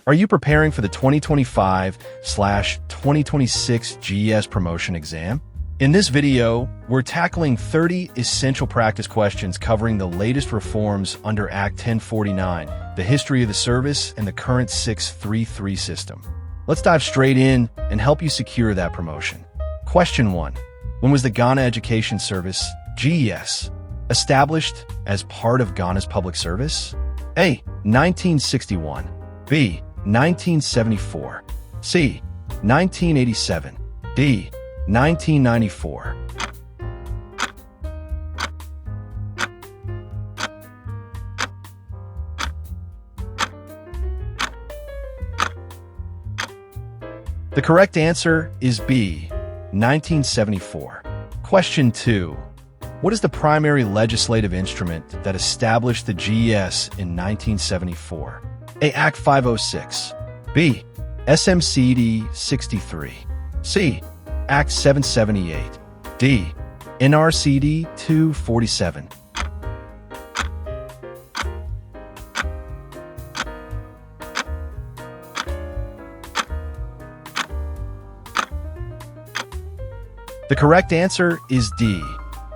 Are you preparing for the 2025/2026 GES Promotion exam? In this video, we're tackling 30 essential practice questions covering the latest reforms under Act 1049, the history of the service, and the current 633 system. Let's dive straight in and help you secure that promotion. Question 1. When was the Ghana Education Service, GES, established as part of Ghana's public service? A. 1961. B. 1974. C. 1987. D. 1994. The correct answer is B. 1974. Question 2. What is the primary legislative instrument that established the GES in 1974? A. Act 506. B. SMCD 63. C. Act 778. D. NRCD 247. The correct answer is D.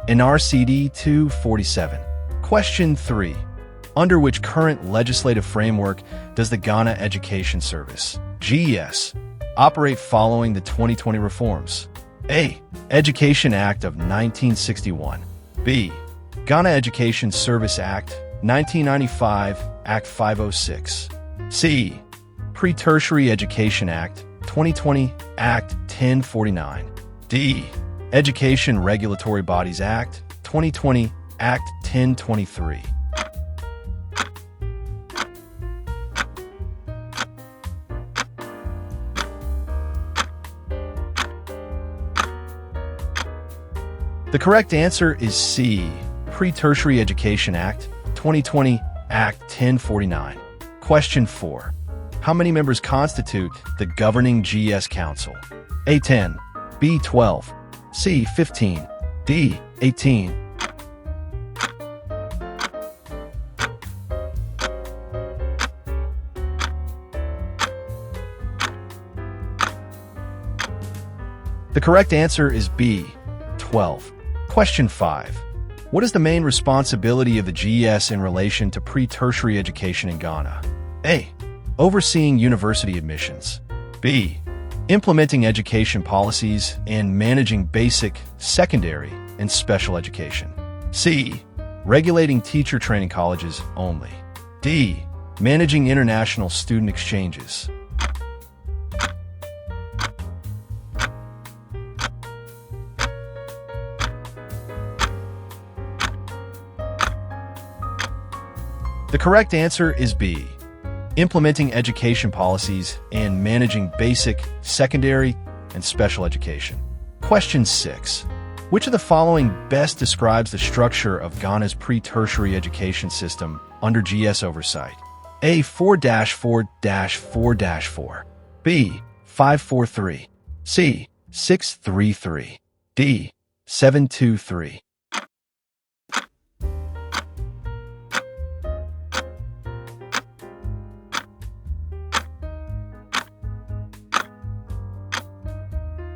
NRCD 247. Question 3. Under which current legislative framework does the Ghana Education Service, GES, operate following the 2020 reforms? A. Education Act of 1961. B. Ghana Education Service Act, 1995, Act 506. C. Pre-Tertiary Education Act, 2020, Act 1049. D. Education Regulatory Bodies Act, 2020, Act 1023. The correct answer is C. Pre-Tertiary Education Act, 2020, Act 1049. Question 4. How many members constitute the governing GES Council? A. 10. B. 12. C. 15. D. 18. The correct answer is B. 12. Question 5. What is the main responsibility of the GES in relation to pre-tertiary education in Ghana? A. Overseeing university admissions. B. Implementing education policies and managing basic, secondary, and special education. C. Regulating teacher training colleges only. D. Managing international student exchanges. The correct answer is B. Implementing education policies and managing basic, secondary, and special education. Question 6. Which of the following best describes the structure of Ghana's pre-tertiary education system under GES oversight? A. 4-4-4-4. B. 543. C. 633. D. 723.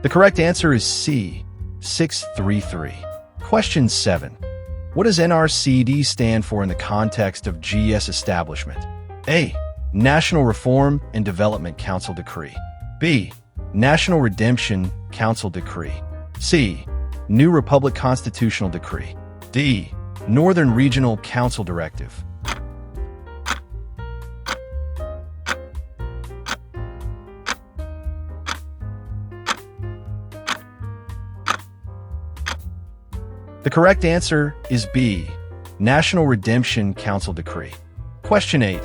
The correct answer is C. 633. Question 7. What does NRCD stand for in the context of GES establishment? A. National Reform and Development Council Decree. B. National Redemption Council Decree. C. New Republic Constitutional Decree. D. Northern Regional Council Directive. The correct answer is B. National Redemption Council Decree. Question 8.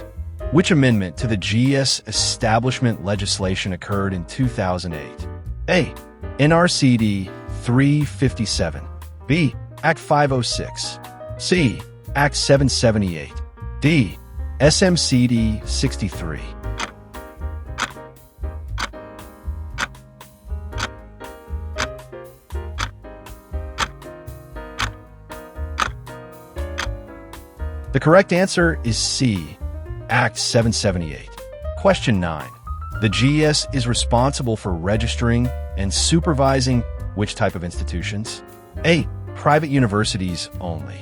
Which amendment to the GES establishment legislation occurred in 2008? A. NRCD 357. B. Act 506. C. Act 778. D. SMCD 63. The correct answer is C. Act 778. Question 9. The GES is responsible for registering and supervising which type of institutions? A. Private universities only.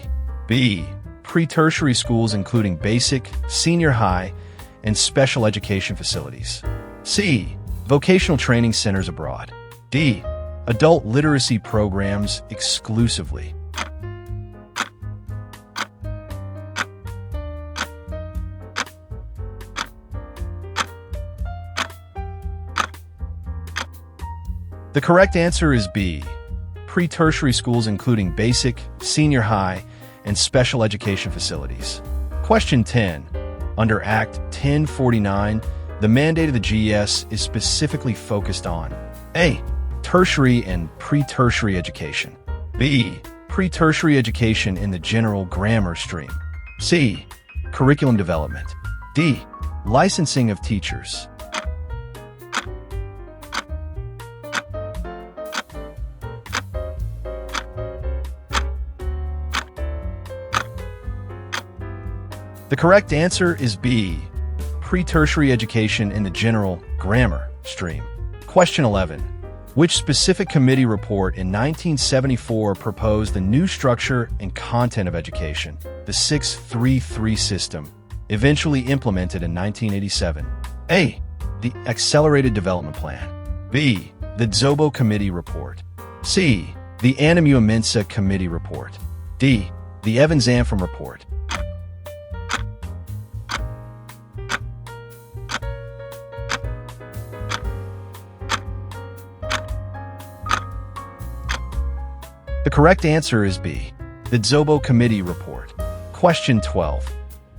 B. Pre-tertiary schools including basic, senior high, and special education facilities. C. Vocational training centers abroad. D. Adult literacy programs exclusively. The correct answer is B. Pre-tertiary schools including basic, senior high, and special education facilities. Question 10. Under Act 1049, the mandate of the GES is specifically focused on A. Tertiary and pre-tertiary education. B. Pre-tertiary education in the general grammar stream. C. Curriculum development. D. Licensing of teachers. The correct answer is B. Pre-tertiary education in the general grammar stream. Question 11. Which specific committee report in 1974 proposed the new structure and content of education, the 633 system, eventually implemented in 1987? A. The Accelerated Development Plan. B. The Dzobo Committee report. C. The Annamu-Mensa Committee report. D. The Evans-Amphem report. The correct answer is B. The Dzobo Committee report. Question 12.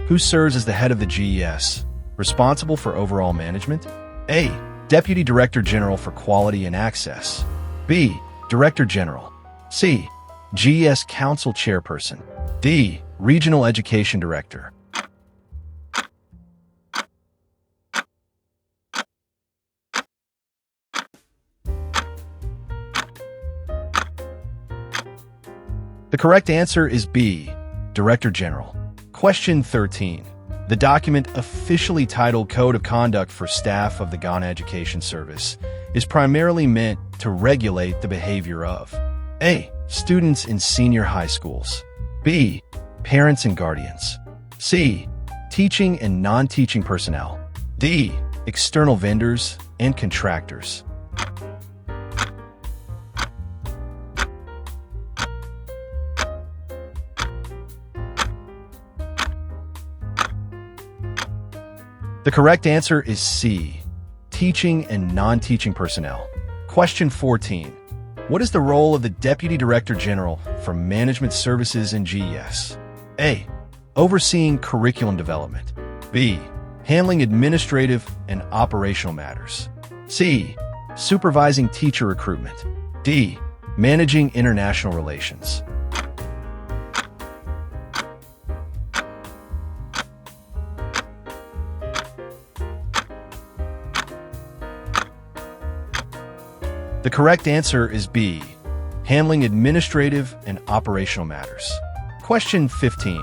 Who serves as the head of the GES, responsible for overall management? A. Deputy Director General for Quality and Access. B. Director General. C. GES Council Chairperson. D. Regional Education Director. The correct answer is B. Director General. Question 13. The document officially titled Code of Conduct for Staff of the Ghana Education Service is primarily meant to regulate the behavior of A. Students in senior high schools. B. Parents and guardians. C. Teaching and non-teaching personnel. D. External vendors and contractors. The correct answer is C. Teaching and non-teaching personnel. Question 14. What is the role of the Deputy Director General for Management Services in GES? A. Overseeing curriculum development. B. Handling administrative and operational matters. C. Supervising teacher recruitment. D. Managing international relations. The correct answer is B. Handling administrative and operational matters. Question 15.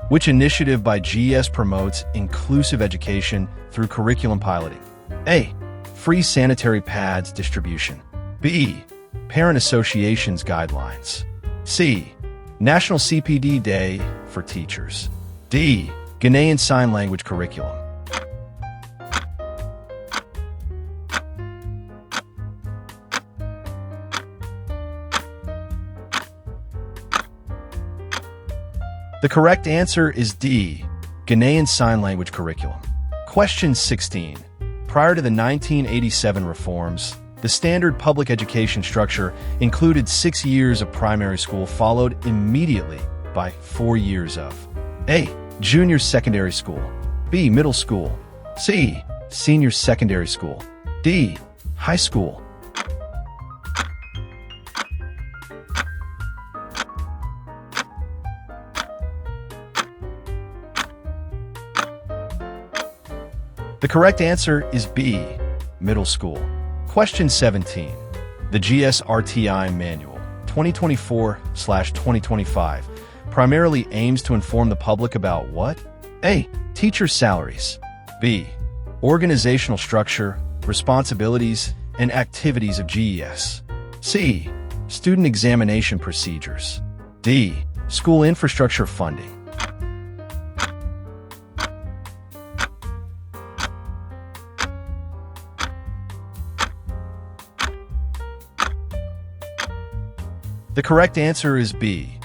Which initiative by GES promotes inclusive education through curriculum piloting? A. Free sanitary pads distribution. B. Parent Associations guidelines. C. National CPD Day for teachers. D. Ghanaian Sign Language curriculum. The correct answer is D. Ghanaian Sign Language curriculum. Question 16. Prior to the 1987 reforms, the standard public education structure included 6 years of primary school followed immediately by 4 years of A. Junior secondary school. B. Middle school. C. Senior secondary school. D. High school. The correct answer is B. Middle school. Question 17. The GES RTI Manual 2024/2025 primarily aims to inform the public about what? A. Teacher salaries. B. Organizational structure, responsibilities, and activities of GES. C. Student examination procedures. D. School infrastructure funding. The correct answer is B.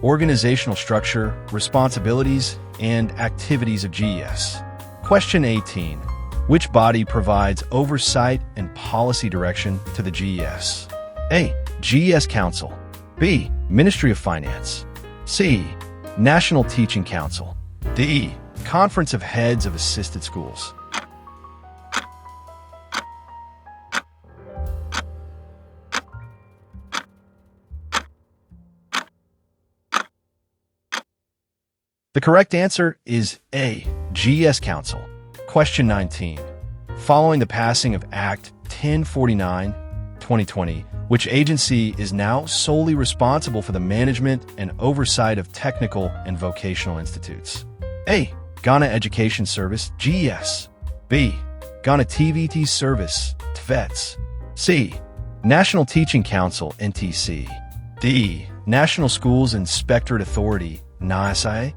Organizational structure, responsibilities, and activities of GES. Question 18. Which body provides oversight and policy direction to the GES? A. GES Council. B. Ministry of Finance. C. National Teaching Council. D. Conference of Heads of Assisted Schools. The correct answer is A. GES Council. Question 19. Following the passing of Act 1049, 2020, which agency is now solely responsible for the management and oversight of technical and vocational institutes? A. Ghana Education Service, GES. B. Ghana TVET Service, TVETs. C. National Teaching Council, NTC. D. National Schools Inspectorate Authority, NAISA.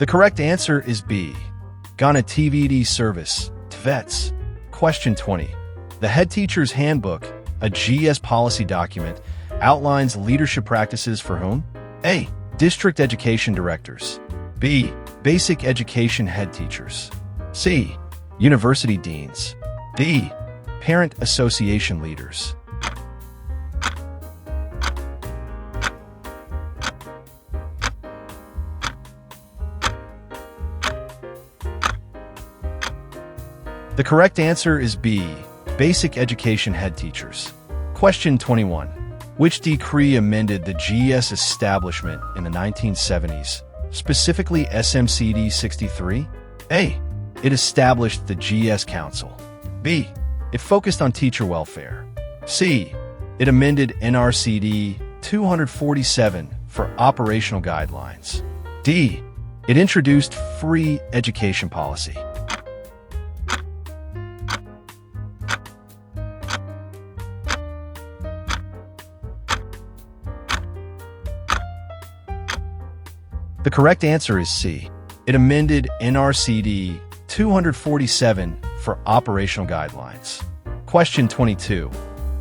The correct answer is B. Ghana TVET Service, TVETs. Question 20. The Head Teacher's Handbook, a GES policy document, outlines leadership practices for whom? A. District Education Directors. B. Basic Education Head Teachers. C. University Deans. D. Parent Association Leaders. The correct answer is B. Basic Education Head Teachers. Question 21. Which decree amended the GES establishment in the 1970s, specifically SMCD 63? A. It established the GES Council. B. It focused on teacher welfare. C. It amended NRCD 247 for operational guidelines. D. It introduced free education policy. The correct answer is C. It amended NRCD 247 for operational guidelines. Question 22.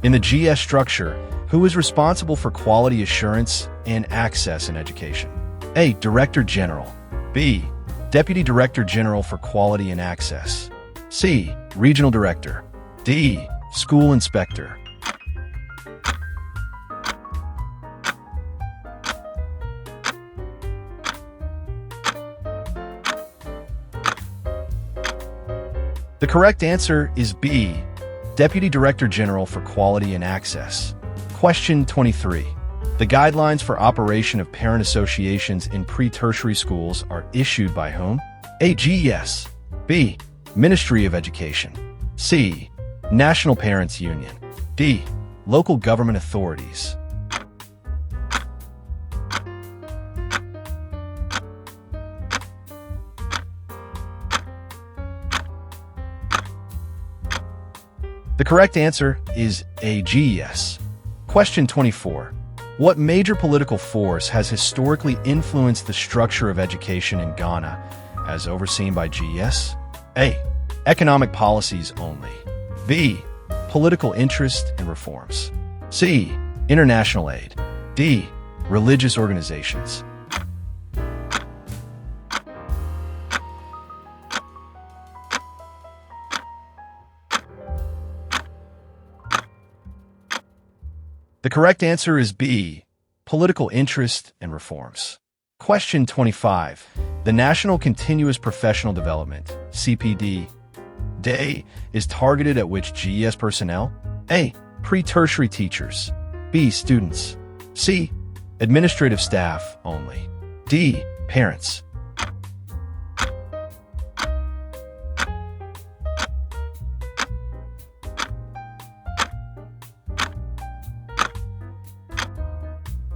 In the GES structure, who is responsible for quality assurance and access in education? A. Director General. B. Deputy Director General for Quality and Access. C. Regional Director. D. School Inspector. The correct answer is B. Deputy Director General for Quality and Access. Question 23. The guidelines for operation of parent associations in pre-tertiary schools are issued by whom? A. GES. B. Ministry of Education. C. National Parents Union. D. Local government authorities. The correct answer is A. GES. Question 24. What major political force has historically influenced the structure of education in Ghana as overseen by GES? A. Economic policies only. B. Political interest and reforms. C. International aid. D. Religious organizations. The correct answer is B. Political interest and reforms. Question 25. The National Continuous Professional Development, CPD, Day is targeted at which GES personnel? A. Pre-tertiary teachers. B. Students. C. Administrative staff only. D. Parents.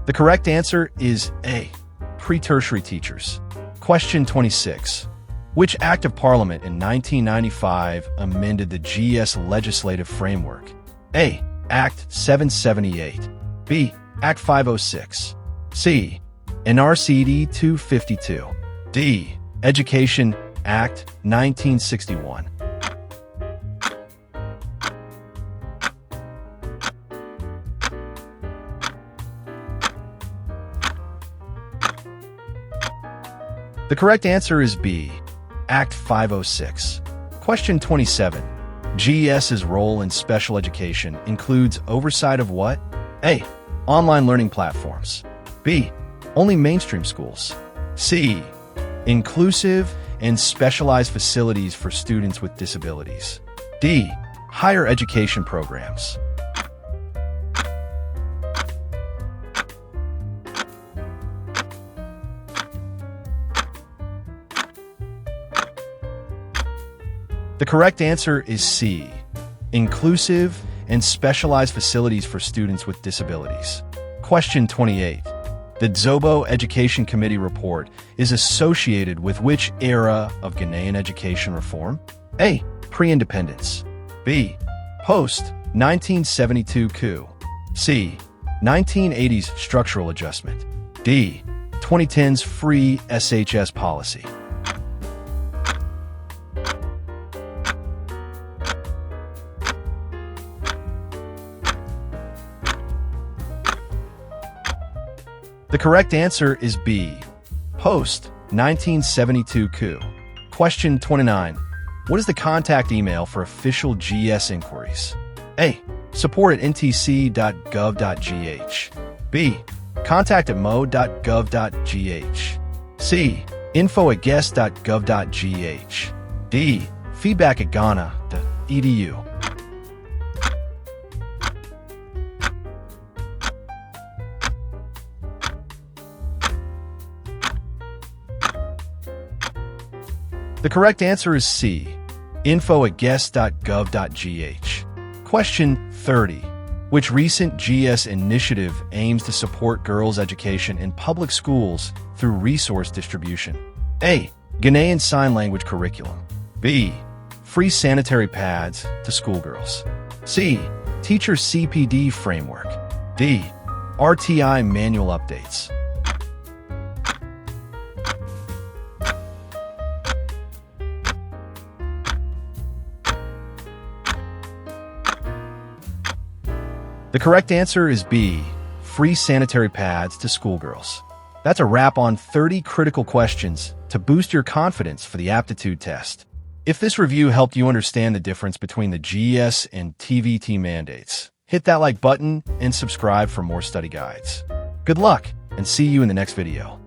The correct answer is A. Pre-tertiary teachers. Question 26. Which Act of Parliament in 1995 amended the GES legislative framework? A. Act 778. B. Act 506. C. NRCD 252. D. Education Act 1961. The correct answer is B. Act 506. Question 27. GES's role in special education includes oversight of what? A. Online learning platforms. B. Only mainstream schools. C. Inclusive and specialized facilities for students with disabilities. D. Higher education programs. The correct answer is C. Inclusive and specialized facilities for students with disabilities. Question 28. The Dzobo Education Committee report is associated with which era of Ghanaian education reform? A. Pre-independence. B. Post-1972 coup. C. 1980s structural adjustment. D. 2010s free SHS policy. The correct answer is B. Post-1972 coup. Question 29. What is the contact email for official GES inquiries? A. support@ntc.gov.gh. B. contact@mo.gov.gh. C. info@guest.gov.gh. D. feedback@ghana.edu. The correct answer is C. info@guest.gov.gh. Question 30. Which recent GES initiative aims to support girls' education in public schools through resource distribution? A. Ghanaian Sign Language curriculum. B. Free sanitary pads to schoolgirls. C. Teacher CPD framework. D. RTI manual updates. The correct answer is B. Free sanitary pads to schoolgirls. That's a wrap on 30 critical questions to boost your confidence for the aptitude test. If this review helped you understand the difference between the GES and TVET mandates, hit that like button and subscribe for more study guides. Good luck, and see you in the next video.